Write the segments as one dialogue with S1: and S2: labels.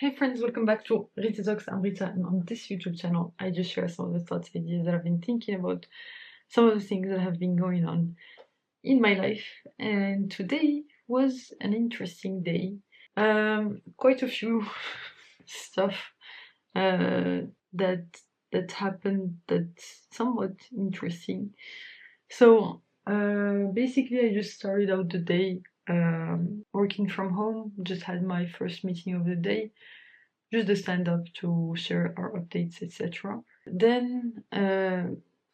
S1: Hey friends, welcome back to Rita Talks. I'm Rita, and on this YouTube channel, I just share some of the thoughts, ideas that I've been thinking about, some of the things that have been going on in my life. And today was an interesting day. Quite a few stuff that happened that's somewhat interesting. So basically, I just started out the day working from home. Just had my first meeting of the day, just the stand up to share our updates, etc. Then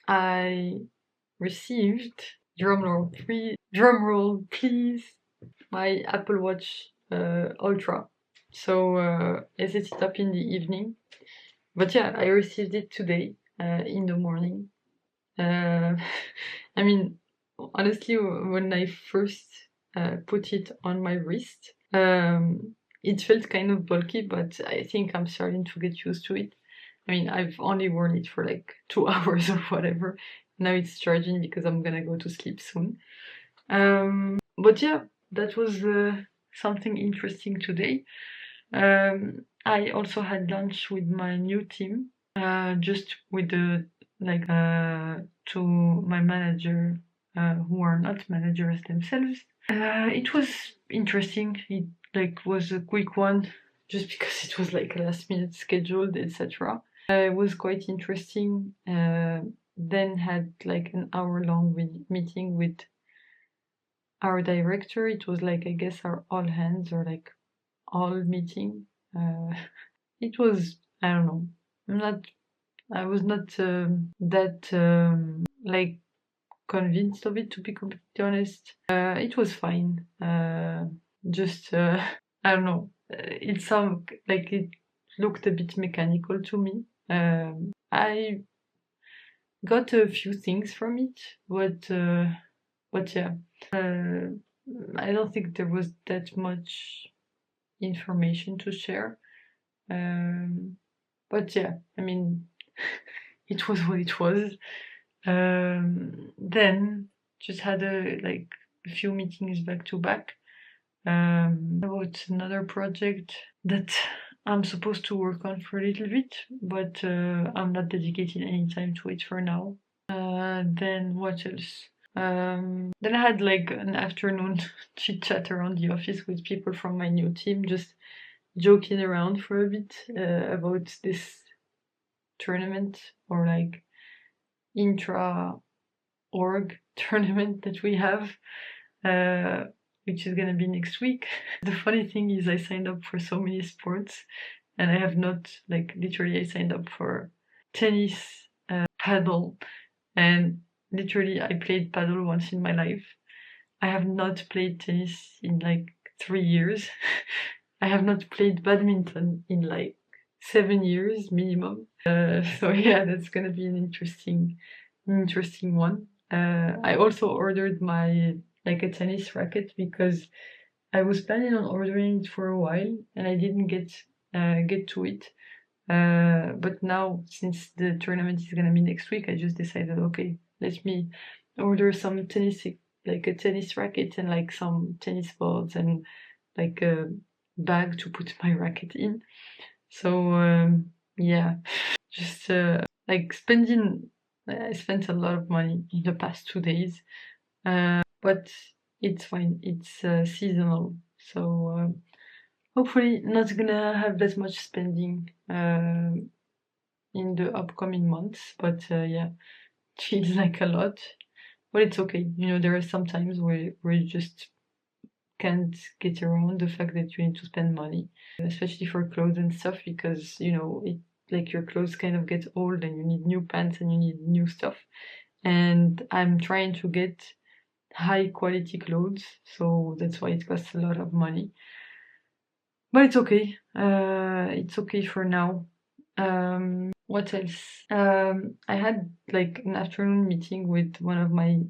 S1: I received drum roll, please, my Apple Watch Ultra. So I set it up in the evening, but yeah, I received it today in the morning. I mean, honestly, when I first put it on my wrist, it felt kind of bulky, but I think I'm starting to get used to it. I mean, I've only worn it for like 2 hours or whatever. Now it's charging because I'm gonna go to sleep soon. But yeah, that was something interesting today. I also had lunch with my new team, just with the to my manager, who are not managers themselves. It was interesting. It was a quick one, just because it was like last minute scheduled, etc. It was quite interesting. Then had like an hour long meeting with our director. It was like, I guess, our all hands or like all meeting. It was, I don't know. I was not that like convinced of it, to be completely honest. It was fine. Just I don't know. It sounded like it looked a bit mechanical to me. I got a few things from it, but yeah, I don't think there was that much information to share. But yeah, I mean, it was what it was. Then just had a few meetings back to back about another project that I'm supposed to work on for a little bit, but I'm not dedicating any time to it for now. Then what else? Then I had like an afternoon chit chat around the office with people from my new team, just joking around for a bit about this tournament or like intra org tournament that we have, which is gonna be next week. The funny thing is, I signed up for so many sports, and I have not, like, literally, I signed up for tennis, paddle, and literally, I played paddle once in my life. I have not played tennis in like 3 years. I have not played badminton in like 7 years minimum. So yeah, that's gonna be an interesting one. I also ordered my like a tennis racket because I was planning on ordering it for a while and I didn't get to it. But now, since the tournament is gonna be next week, I just decided, okay, let me order some tennis, like a tennis racket and like some tennis balls and like a bag to put my racket in. So yeah, just like spending. I spent a lot of money in the past 2 days, but it's fine. It's seasonal, so hopefully not gonna have that much spending in the upcoming months. But yeah, it feels like a lot, but it's okay. You know, there are some times where you just can't get around the fact that you need to spend money, especially for clothes and stuff, because you know it, like, your clothes kind of get old and you need new pants and you need new stuff. And I'm trying to get high quality clothes, so that's why it costs a lot of money. But it's okay. It's okay for now. What else? I had like an afternoon meeting with one of my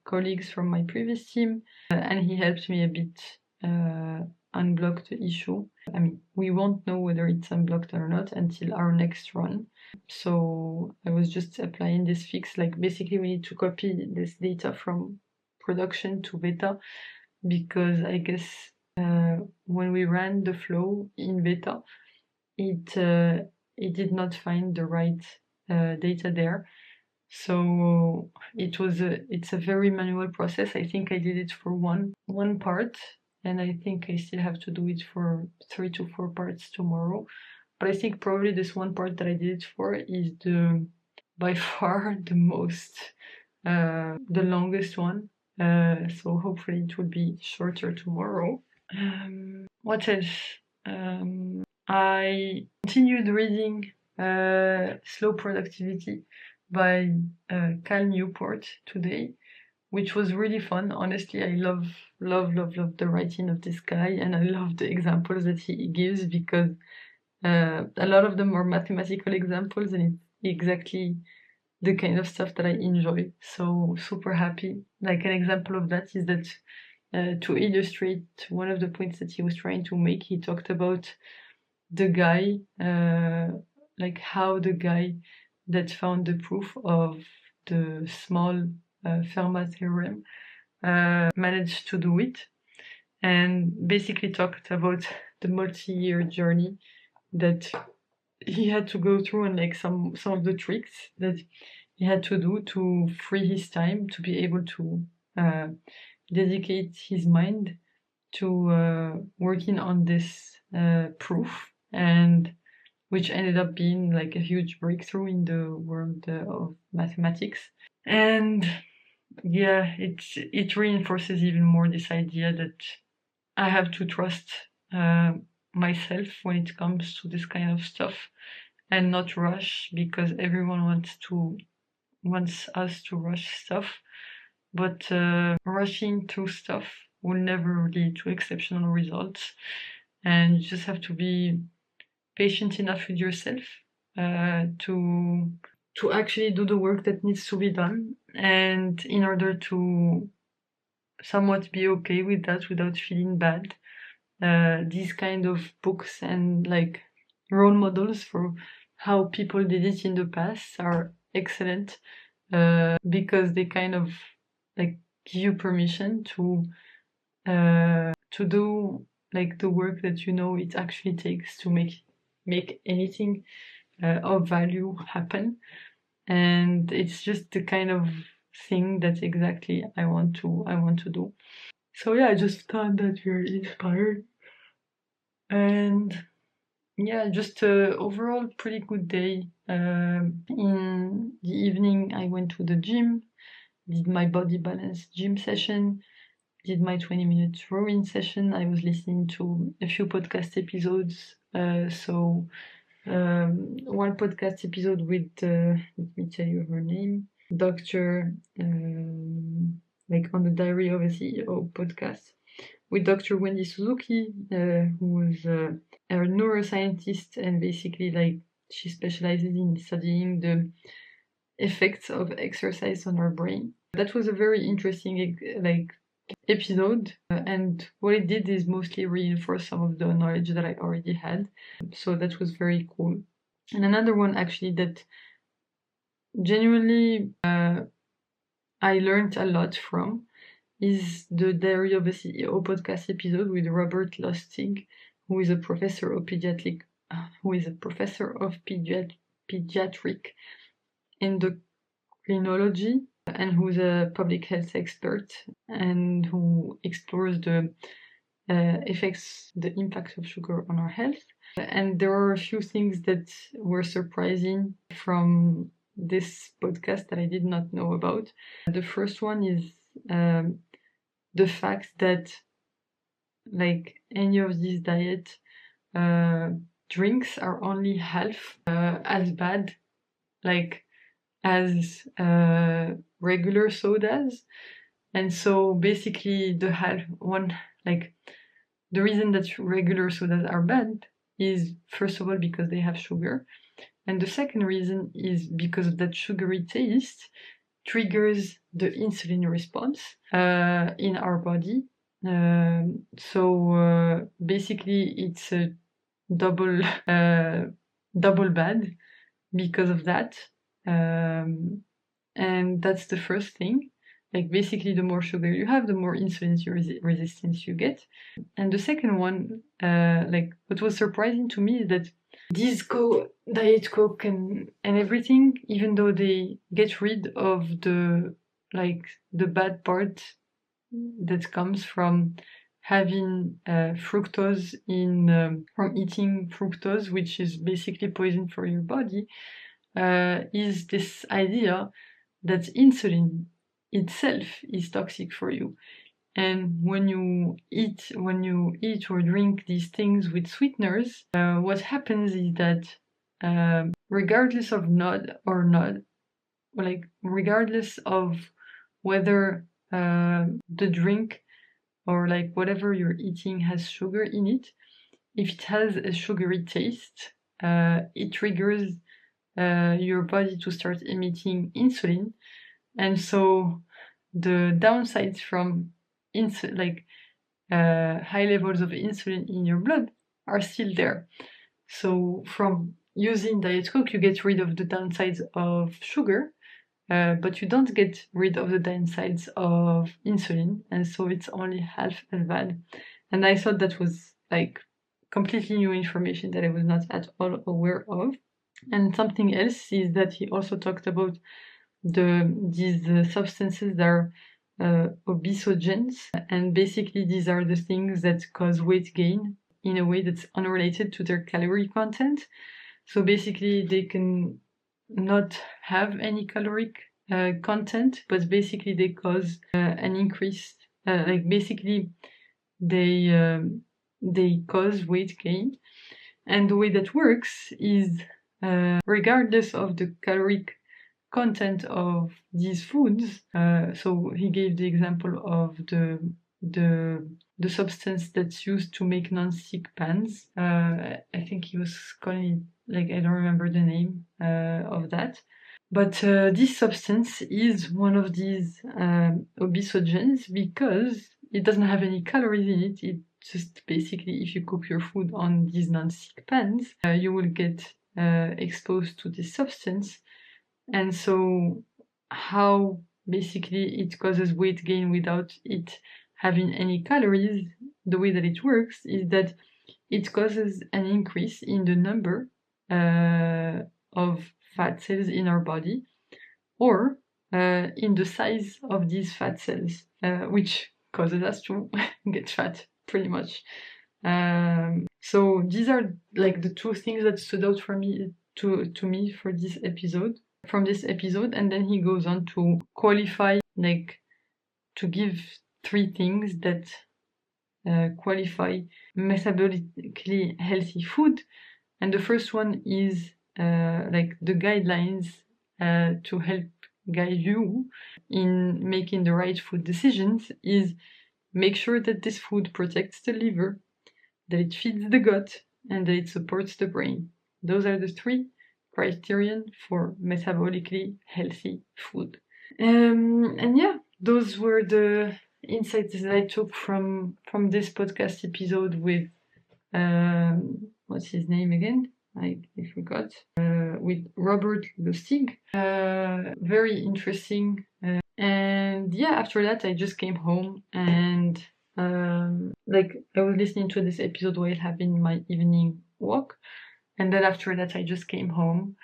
S1: colleagues from my previous team, and he helped me a bit unblock the issue. I mean, we won't know whether it's unblocked or not until our next run. So I was just applying this fix. Like, basically, we need to copy this data from production to beta, because I guess when we ran the flow in beta, it did not find the right data there. So it's a very manual process. I think I did it for one part, and I think I still have to do it for 3 to 4 parts tomorrow. But I think probably this one part that I did it for is by far the longest one. So hopefully it will be shorter tomorrow. What else? I continued reading Slow Productivity by Cal Newport today, which was really fun. Honestly, I love the writing of this guy, and I love the examples that he gives, because a lot of them are mathematical examples, and it's exactly the kind of stuff that I enjoy. So super happy. Like, an example of that is that to illustrate one of the points that he was trying to make, he talked about the guy, like how the guy that found the proof of the small Fermat theorem managed to do it, and basically talked about the multi-year journey that he had to go through, and like some of the tricks that he had to do to free his time to be able to dedicate his mind to working on this proof, and which ended up being like a huge breakthrough in the world of mathematics. And yeah, it reinforces even more this idea that I have to trust myself when it comes to this kind of stuff, and not rush, because everyone wants us to rush stuff, but rushing through stuff will never lead to exceptional results, and you just have to be patient enough with yourself to actually do the work that needs to be done, and in order to somewhat be okay with that without feeling bad. These kind of books and like role models for how people did it in the past are excellent, because they kind of like give you permission to do like the work that you know it actually takes to make anything of value happen. And it's just the kind of thing that exactly I want to do. So yeah, I just thought that we are inspired. And yeah, just overall pretty good day. In the evening, I went to the gym, did my body balance gym session, did my 20-minute rowing session. I was listening to a few podcast episodes. One podcast episode with, let me tell you her name, Dr. Like on the Diary of a CEO podcast, with Dr. Wendy Suzuki, who was a neuroscientist, and basically like she specializes in studying the effects of exercise on our brain. That was a very interesting episode, and what it did is mostly reinforce some of the knowledge that I already had. So that was very cool. And another one actually that genuinely I learned a lot from is the Diary of a CEO podcast episode with Robert Lustig, who is a professor of pediatric endocrinology, and who's a public health expert, and who explores the impact of sugar on our health. And there are a few things that were surprising from this podcast that I did not know about. The first one is the fact that like any of these diet drinks are only half as bad like as regular sodas. And so basically the reason that regular sodas are bad is, first of all, because they have sugar, and the second reason is because of that sugary taste triggers the insulin response in our body. So basically it's a double bad because of that. And that's the first thing. like basically the more sugar you have, the more insulin resistance you get. And the second one, like what was surprising to me is that these Diet Coke and everything, even though they get rid of the bad part that comes from having fructose from eating fructose, which is basically poison for your body, is this idea that insulin itself is toxic for you. And when you eat or drink these things with sweeteners, what happens is that regardless of regardless of whether the drink or like whatever you're eating has sugar in it, if it has a sugary taste, it triggers your body to start emitting insulin. And so the downsides from high levels of insulin in your blood are still there. So from using Diet Coke, you get rid of the downsides of sugar, but you don't get rid of the downsides of insulin, and so it's only half as bad. And I thought that was like completely new information that I was not at all aware of. And something else is that he also talked about these substances that are obesogens, and basically these are the things that cause weight gain in a way that's unrelated to their calorie content. So basically they can not have any caloric content, but basically they cause an increase, basically they cause weight gain. And the way that works is regardless of the caloric content of these foods, so he gave the example of the substance that's used to make non-stick pans. I think he was calling it, I don't remember the name of that. But this substance is one of these obesogens because it doesn't have any calories in it. It just basically, if you cook your food on these non-stick pans, you will get exposed to this substance. And so how basically it causes weight gain without it having any calories, the way that it works is that it causes an increase in the number of fat cells in our body, or in the size of these fat cells, which causes us to get fat, pretty much. So these are like the two things that stood out for me to me for this episode. From this episode, and then he goes on to qualify, to give 3 things that qualify metabolically healthy food. And the first one is the guidelines to help guide you in making the right food decisions is make sure that this food protects the liver, that it feeds the gut, and that it supports the brain. Those are the 3 criterion for metabolically healthy food. And yeah, those were the insights that I took from this podcast episode with what's his name again? I forgot. With Robert Lustig. Very interesting. And yeah, after that I just came home and I was listening to this episode while having my evening walk. And then after that, I just came home,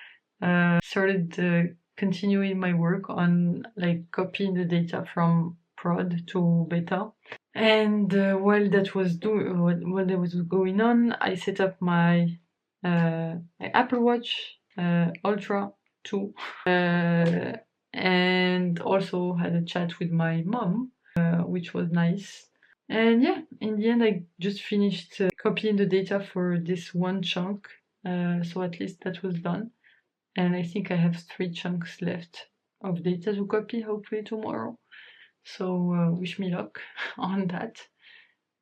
S1: started continuing my work on copying the data from prod to beta. And while that was going on, I set up my Apple Watch Ultra 2, and also had a chat with my mom, which was nice. And yeah, in the end, I just finished copying the data for this one chunk. So at least that was done. And I think I have 3 chunks left of data to copy, hopefully tomorrow. So wish me luck on that.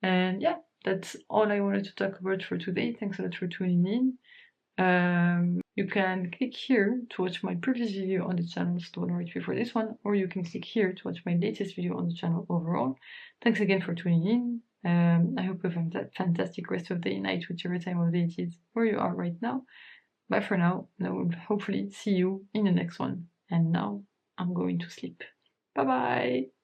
S1: And yeah, that's all I wanted to talk about for today. Thanks a lot for tuning in. You can click here to watch my previous video on the channel, Stone right before this one, or you can click here to watch my latest video on the channel overall. Thanks again for tuning in. I hope you have a fantastic rest of the day, night, whichever time of day it is where you are right now. Bye for now, and I will hopefully see you in the next one. And now I'm going to sleep. Bye bye!